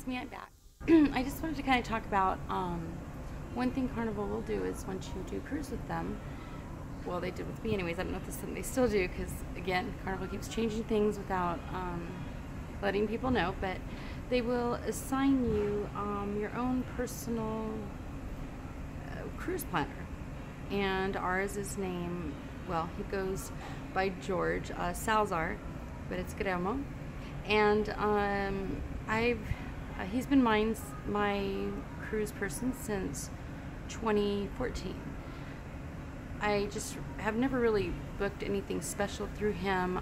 it's me, I'm back. I just wanted to kind of talk about one thing Carnival will do is once you do cruise with them, well, they did with me anyways. I don't know if this is something they still do because, again, Carnival keeps changing things without letting people know, but they will assign you your own personal cruise planner. And ours is named, well, he goes by George Salazar, but it's Guillermo. And he's been my cruise person since 2014. I just have never really booked anything special through him.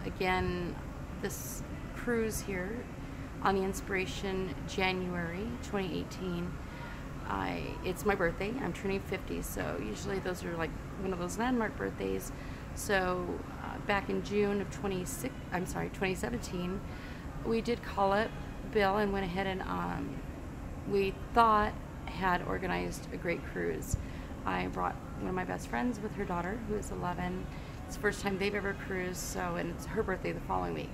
Again, this cruise here on the Inspiration, January 2018. It's my birthday. I'm turning 50, so usually those are like one of those landmark birthdays. So back in June of 2017, we did call up Bill and went ahead and we thought had organized a great cruise. I brought one of my best friends with her daughter, who is 11. It's the first time they've ever cruised, and it's her birthday the following week.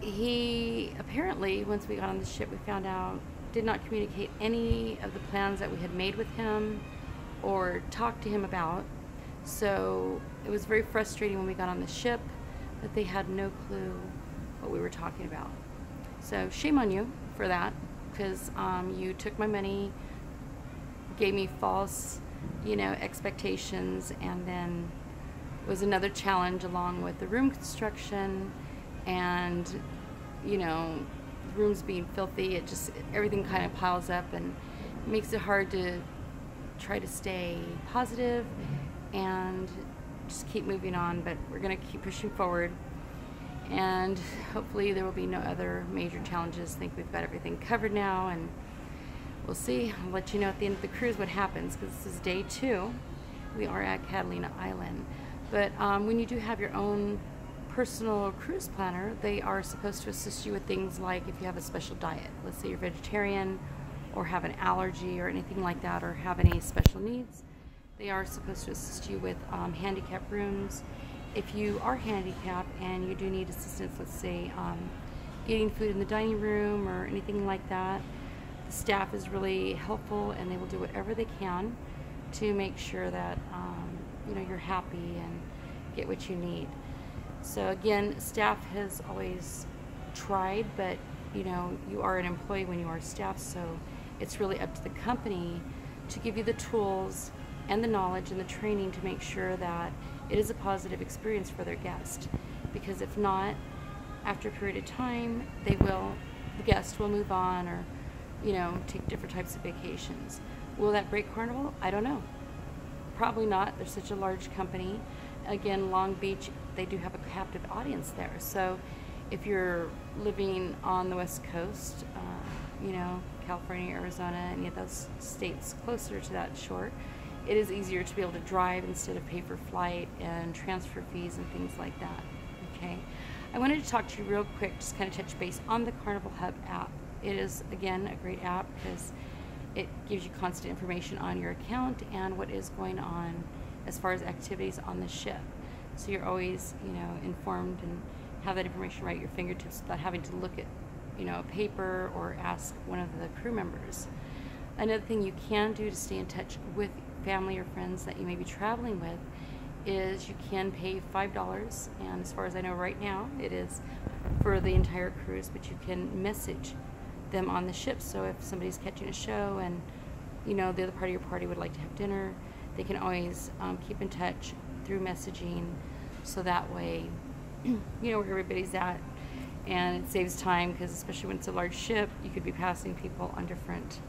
He apparently, once we got on the ship, we found out, did not communicate any of the plans that we had made with him or talked to him about. So it was very frustrating when we got on the ship that they had no clue what we were talking about. So shame on you for that, because you took my money, gave me false, expectations, and then it was another challenge along with the room construction and, rooms being filthy. Everything kind of piles up and makes it hard to try to stay positive and just keep moving on, but we're going to keep pushing forward, and hopefully there will be no other major challenges. I think we've got everything covered now, and we'll see. I'll let you know at the end of the cruise what happens, because this is day 2. We are at Catalina Island. But when you do have your own personal cruise planner, they are supposed to assist you with things like if you have a special diet. Let's say you're vegetarian or have an allergy or anything like that, or have any special needs. They are supposed to assist you with handicapped rooms. If you are handicapped and you do need assistance, let's say getting food in the dining room or anything like that, the staff is really helpful, and they will do whatever they can to make sure that you're happy and get what you need. So again, staff has always tried, but you are an employee when you are staff, so it's really up to the company to give you the tools and the knowledge and the training to make sure that it is a positive experience for their guest. Because if not, after a period of time, the guest will move on or take different types of vacations. Will that break Carnival? I don't know. Probably not. They're such a large company. Again, Long Beach, they do have a captive audience there. So if you're living on the West Coast, California, Arizona, any of those states closer to that shore, it is easier to be able to drive instead of pay for flight and transfer fees and things like that. Okay. I wanted to talk to you real quick, just kind of touch base on the Carnival Hub app. It is, again, a great app because it gives you constant information on your account and what is going on as far as activities on the ship. So you're always, informed and have that information right at your fingertips without having to look at, a paper or ask one of the crew members. Another thing you can do to stay in touch with family or friends that you may be traveling with is you can pay $5, and as far as I know right now, it is for the entire cruise, but you can message them on the ship. So if somebody's catching a show and the other part of your party would like to have dinner, they can always keep in touch through messaging, so that way where everybody's at, and it saves time, because especially when it's a large ship, you could be passing people on different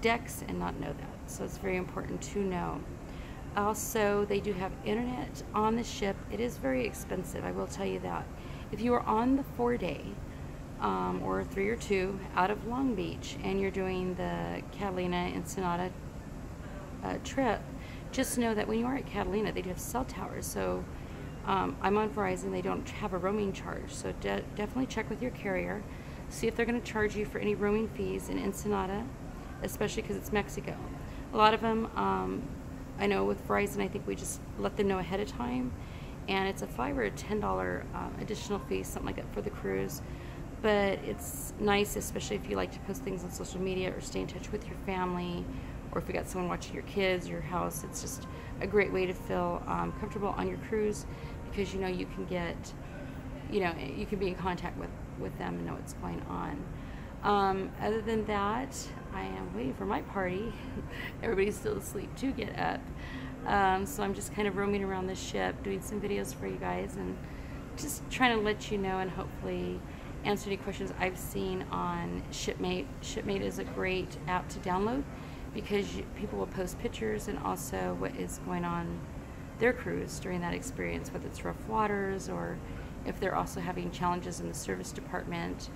decks and not know that. So it's very important to know. Also, they do have internet on the ship. It is very expensive, I will tell you that. If you are on the 4-day or 3 or 2 out of Long Beach and you're doing the Catalina Ensenada trip, just know that when you are at Catalina, they do have cell towers. So I'm on Verizon. They don't have a roaming charge. So definitely check with your carrier. See if they're going to charge you for any roaming fees in Ensenada, especially because it's Mexico. A lot of them, I know with Verizon, I think we just let them know ahead of time, and it's a $5 or a $10 additional fee, something like that, for the cruise. but it's nice, especially if you like to post things on social media or stay in touch with your family, or if you got someone watching your kids, your house. It's just a great way to feel comfortable on your cruise, because you know you can get, you know, you can be in contact with them and know what's going on. Other than that, I am waiting for my party. Everybody's still asleep to get up. So I'm just kind of roaming around the ship, doing some videos for you guys, and just trying to let you know and hopefully answer any questions I've seen on Shipmate. Shipmate is a great app to download, because people will post pictures and also what is going on their cruise during that experience, whether it's rough waters or if they're also having challenges in the service department.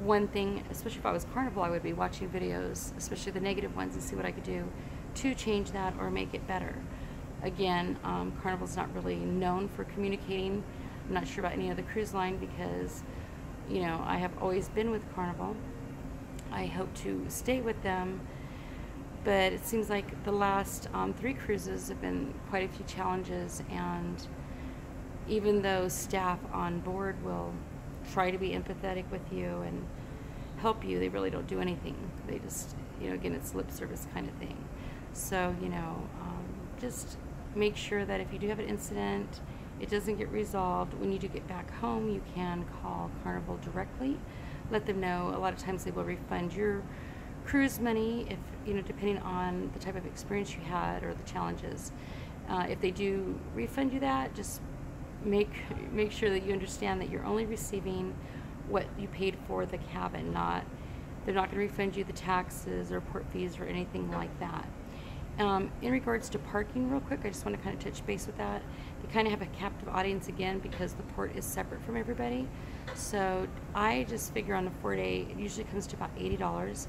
One thing, especially if I was Carnival, I would be watching videos, especially the negative ones, and see what I could do to change that or make it better. Again, Carnival's not really known for communicating. I'm not sure about any other cruise line, because, you know, I have always been with Carnival. I hope to stay with them, but it seems like the last 3 cruises have been quite a few challenges, and even though staff on board will try to be empathetic with you and help you, they really don't do anything. They just, you know, again, it's lip service kind of thing. So, you know, just make sure that if you do have an incident, it doesn't get resolved. When you do get back home, you can call Carnival directly. Let them know. A lot of times they will refund your cruise money, if, you know, depending on the type of experience you had or the challenges. If they do refund you that, just make sure that you understand that you're only receiving what you paid for the cabin. They're not going to refund you the taxes or port fees or anything like that. In regards to parking, real quick, I just want to kind of touch base with that. They kind of have a captive audience again, because the port is separate from everybody. So I just figure on a 4-day, it usually comes to about $80,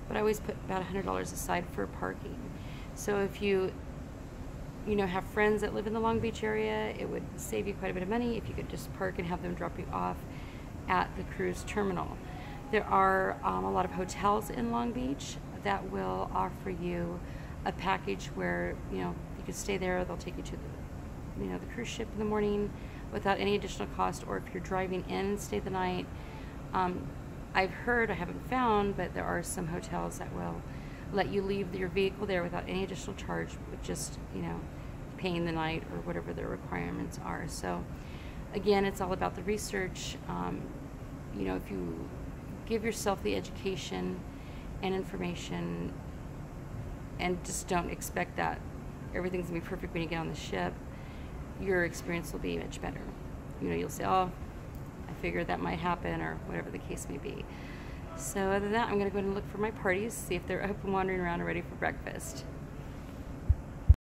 but I always put about $100 aside for parking. So if you know, have friends that live in the Long Beach area, it would save you quite a bit of money if you could just park and have them drop you off at the cruise terminal. There are a lot of hotels in Long Beach that will offer you a package where, you know, you could stay there. They'll take you to the, you know, the cruise ship in the morning without any additional cost, or if you're driving in and stay the night. I've heard, I haven't found, but there are some hotels that will let you leave your vehicle there without any additional charge, with just, you know, paying the night or whatever their requirements are. So again, it's all about the research. You know, if you give yourself the education and information, and just don't expect that everything's gonna be perfect when you get on the ship, your experience will be much better. You know, you'll say, oh, I figured that might happen, or whatever the case may be. So other than that, I'm gonna go ahead and look for my parties, see if they're up and wandering around and ready for breakfast.